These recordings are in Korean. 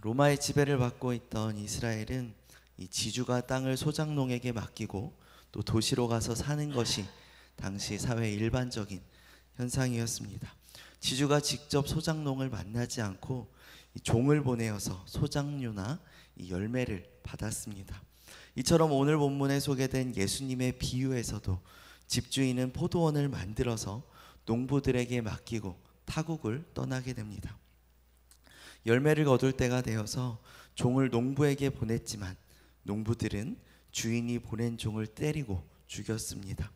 로마의 지배를 받고 있던 이스라엘은 이 지주가 땅을 소작농에게 맡기고 또 도시로 가서 사는 것이 당시 사회의 일반적인 현상이었습니다. 지주가 직접 소작농을 만나지 않고 이 종을 보내어서 소작류나 이 열매를 받았습니다. 이처럼 오늘 본문에 소개된 예수님의 비유에서도 집주인은 포도원을 만들어서 농부들에게 맡기고 타국을 떠나게 됩니다. 열매를 거둘 때가 되어서 종을 농부에게 보냈지만 농부들은 주인이 보낸 종을 때리고 죽였습니다.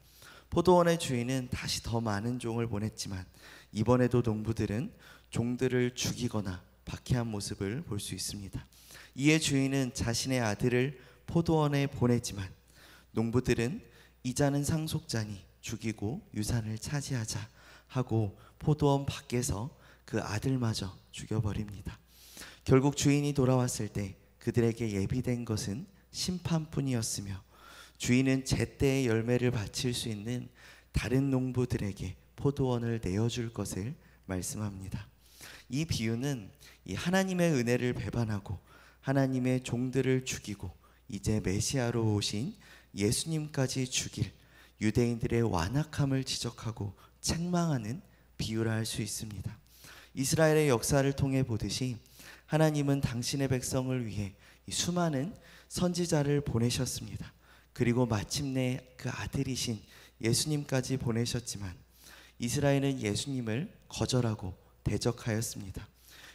포도원의 주인은 다시 더 많은 종을 보냈지만 이번에도 농부들은 종들을 죽이거나 박해한 모습을 볼 수 있습니다. 이에 주인은 자신의 아들을 포도원에 보내지만 농부들은 이자는 상속자니 죽이고 유산을 차지하자 하고 포도원 밖에서 그 아들마저 죽여버립니다. 결국 주인이 돌아왔을 때 그들에게 예비된 것은 심판뿐이었으며 주인은 제때의 열매를 바칠 수 있는 다른 농부들에게 포도원을 내어줄 것을 말씀합니다. 이 비유는 이 하나님의 은혜를 배반하고 하나님의 종들을 죽이고 이제 메시아로 오신 예수님까지 죽일 유대인들의 완악함을 지적하고 책망하는 비유라 할 수 있습니다. 이스라엘의 역사를 통해 보듯이 하나님은 당신의 백성을 위해 수많은 선지자를 보내셨습니다. 그리고 마침내 그 아들이신 예수님까지 보내셨지만 이스라엘은 예수님을 거절하고 대적하였습니다.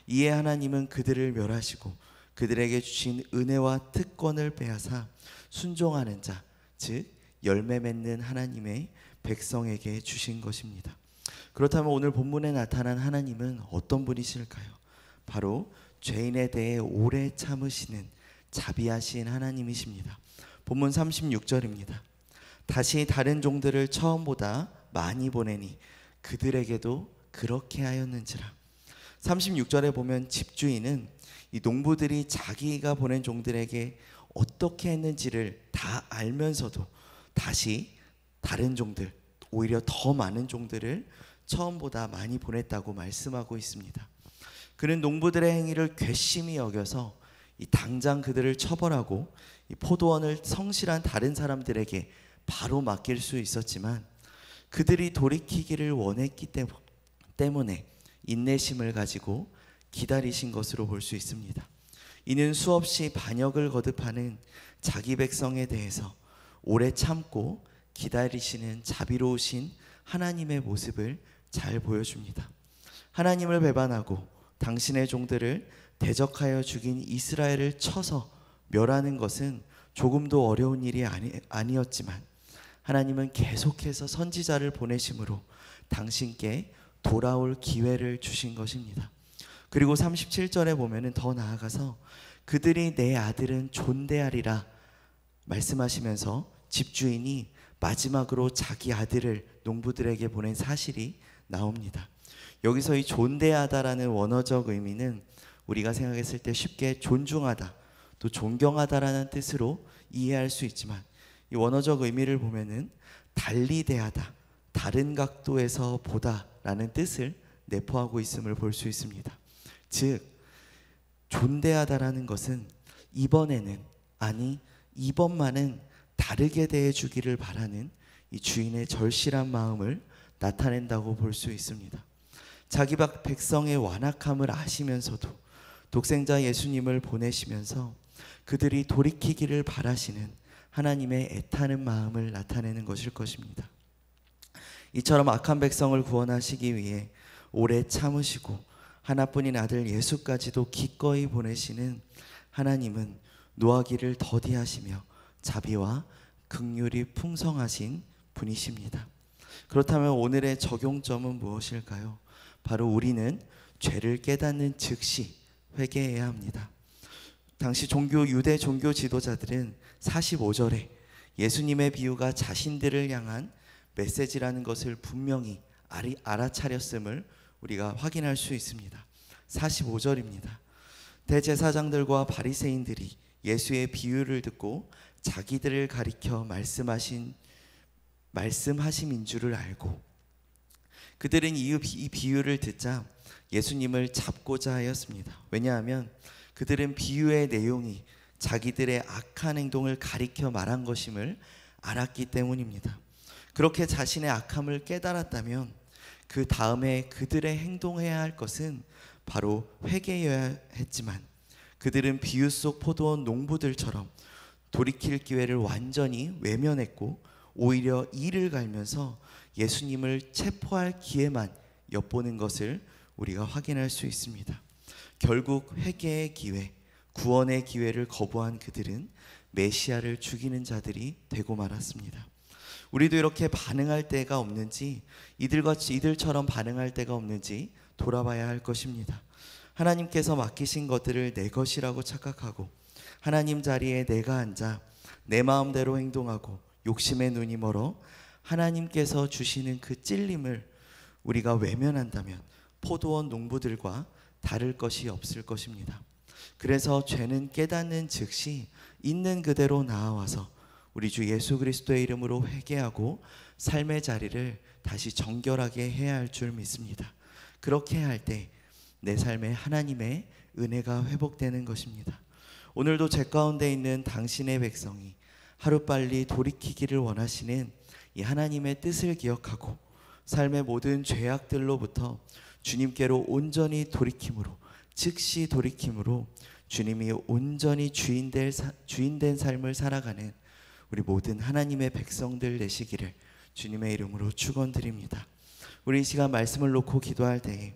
이에 하나님은 그들을 멸하시고 그들에게 주신 은혜와 특권을 빼앗아 순종하는 자, 즉 열매 맺는 하나님의 백성에게 주신 것입니다. 그렇다면 오늘 본문에 나타난 하나님은 어떤 분이실까요? 바로 죄인에 대해 오래 참으시는 자비하신 하나님이십니다. 본문 36절입니다. 다시 다른 종들을 처음보다 많이 보내니 그들에게도 그렇게 하였는지라. 36절에 보면 집주인은 이 농부들이 자기가 보낸 종들에게 어떻게 했는지를 다 알면서도 다시 다른 종들, 오히려 더 많은 종들을 처음보다 많이 보냈다고 말씀하고 있습니다. 그는 농부들의 행위를 괘씸히 여겨서 이 당장 그들을 처벌하고 이 포도원을 성실한 다른 사람들에게 바로 맡길 수 있었지만 그들이 돌이키기를 원했기 때문에 인내심을 가지고 기다리신 것으로 볼 수 있습니다. 이는 수없이 반역을 거듭하는 자기 백성에 대해서 오래 참고 기다리시는 자비로우신 하나님의 모습을 잘 보여줍니다. 하나님을 배반하고 당신의 종들을 대적하여 죽인 이스라엘을 쳐서 멸하는 것은 조금도 어려운 일이 아니었지만 하나님은 계속해서 선지자를 보내심으로 당신께 돌아올 기회를 주신 것입니다. 그리고 37절에 보면은 더 나아가서 그들이 내 아들은 존대하리라 말씀하시면서 집주인이 마지막으로 자기 아들을 농부들에게 보낸 사실이 나옵니다. 여기서 이 존대하다라는 원어적 의미는 우리가 생각했을 때 쉽게 존중하다 또 존경하다라는 뜻으로 이해할 수 있지만 이 원어적 의미를 보면은 달리 대하다, 다른 각도에서 보다라는 뜻을 내포하고 있음을 볼 수 있습니다. 즉 존대하다라는 것은 이번만은 다르게 대해 주기를 바라는 이 주인의 절실한 마음을 나타낸다고 볼 수 있습니다. 자기 백성의 완악함을 아시면서도 독생자 예수님을 보내시면서 그들이 돌이키기를 바라시는 하나님의 애타는 마음을 나타내는 것일 것입니다. 이처럼 악한 백성을 구원하시기 위해 오래 참으시고 하나뿐인 아들 예수까지도 기꺼이 보내시는 하나님은 노하기를 더디하시며 자비와 긍휼이 풍성하신 분이십니다. 그렇다면 오늘의 적용점은 무엇일까요? 바로 우리는 죄를 깨닫는 즉시 회개해야 합니다. 당시 유대 종교 지도자들은 45절에 예수님의 비유가 자신들을 향한 메시지라는 것을 분명히 알아차렸음을 우리가 확인할 수 있습니다. 45절입니다. 대제사장들과 바리새인들이 예수의 비유를 듣고 자기들을 가리켜 말씀하심인 줄을 알고 그들은 이 비유를 듣자 예수님을 잡고자 하였습니다. 왜냐하면 그들은 비유의 내용이 자기들의 악한 행동을 가리켜 말한 것임을 알았기 때문입니다. 그렇게 자신의 악함을 깨달았다면 그 다음에 그들의 행동해야 할 것은 바로 회개여야 했지만, 그들은 비유 속 포도원 농부들처럼 돌이킬 기회를 완전히 외면했고 오히려 이를 갈면서 예수님을 체포할 기회만 엿보는 것을 우리가 확인할 수 있습니다. 결국 회개의 기회, 구원의 기회를 거부한 그들은 메시아를 죽이는 자들이 되고 말았습니다. 우리도 이렇게 반응할 때가 없는지, 이들처럼 반응할 때가 없는지 돌아봐야 할 것입니다. 하나님께서 맡기신 것들을 내 것이라고 착각하고 하나님 자리에 내가 앉아 내 마음대로 행동하고 욕심의 눈이 멀어 하나님께서 주시는 그 찔림을 우리가 외면한다면 포도원 농부들과 다를 것이 없을 것입니다. 그래서 죄는 깨닫는 즉시 있는 그대로 나아와서 우리 주 예수 그리스도의 이름으로 회개하고 삶의 자리를 다시 정결하게 해야 할 줄 믿습니다. 그렇게 할 때 내 삶에 하나님의 은혜가 회복되는 것입니다. 오늘도 제 가운데 있는 당신의 백성이 하루빨리 돌이키기를 원하시는 이 하나님의 뜻을 기억하고 삶의 모든 죄악들로부터 주님께로 온전히 돌이킴으로, 즉시 돌이킴으로 주님이 온전히 주인된 삶을 살아가는 우리 모든 하나님의 백성들 되시기를 주님의 이름으로 축원드립니다. 우리 이 시간 말씀을 놓고 기도할 때에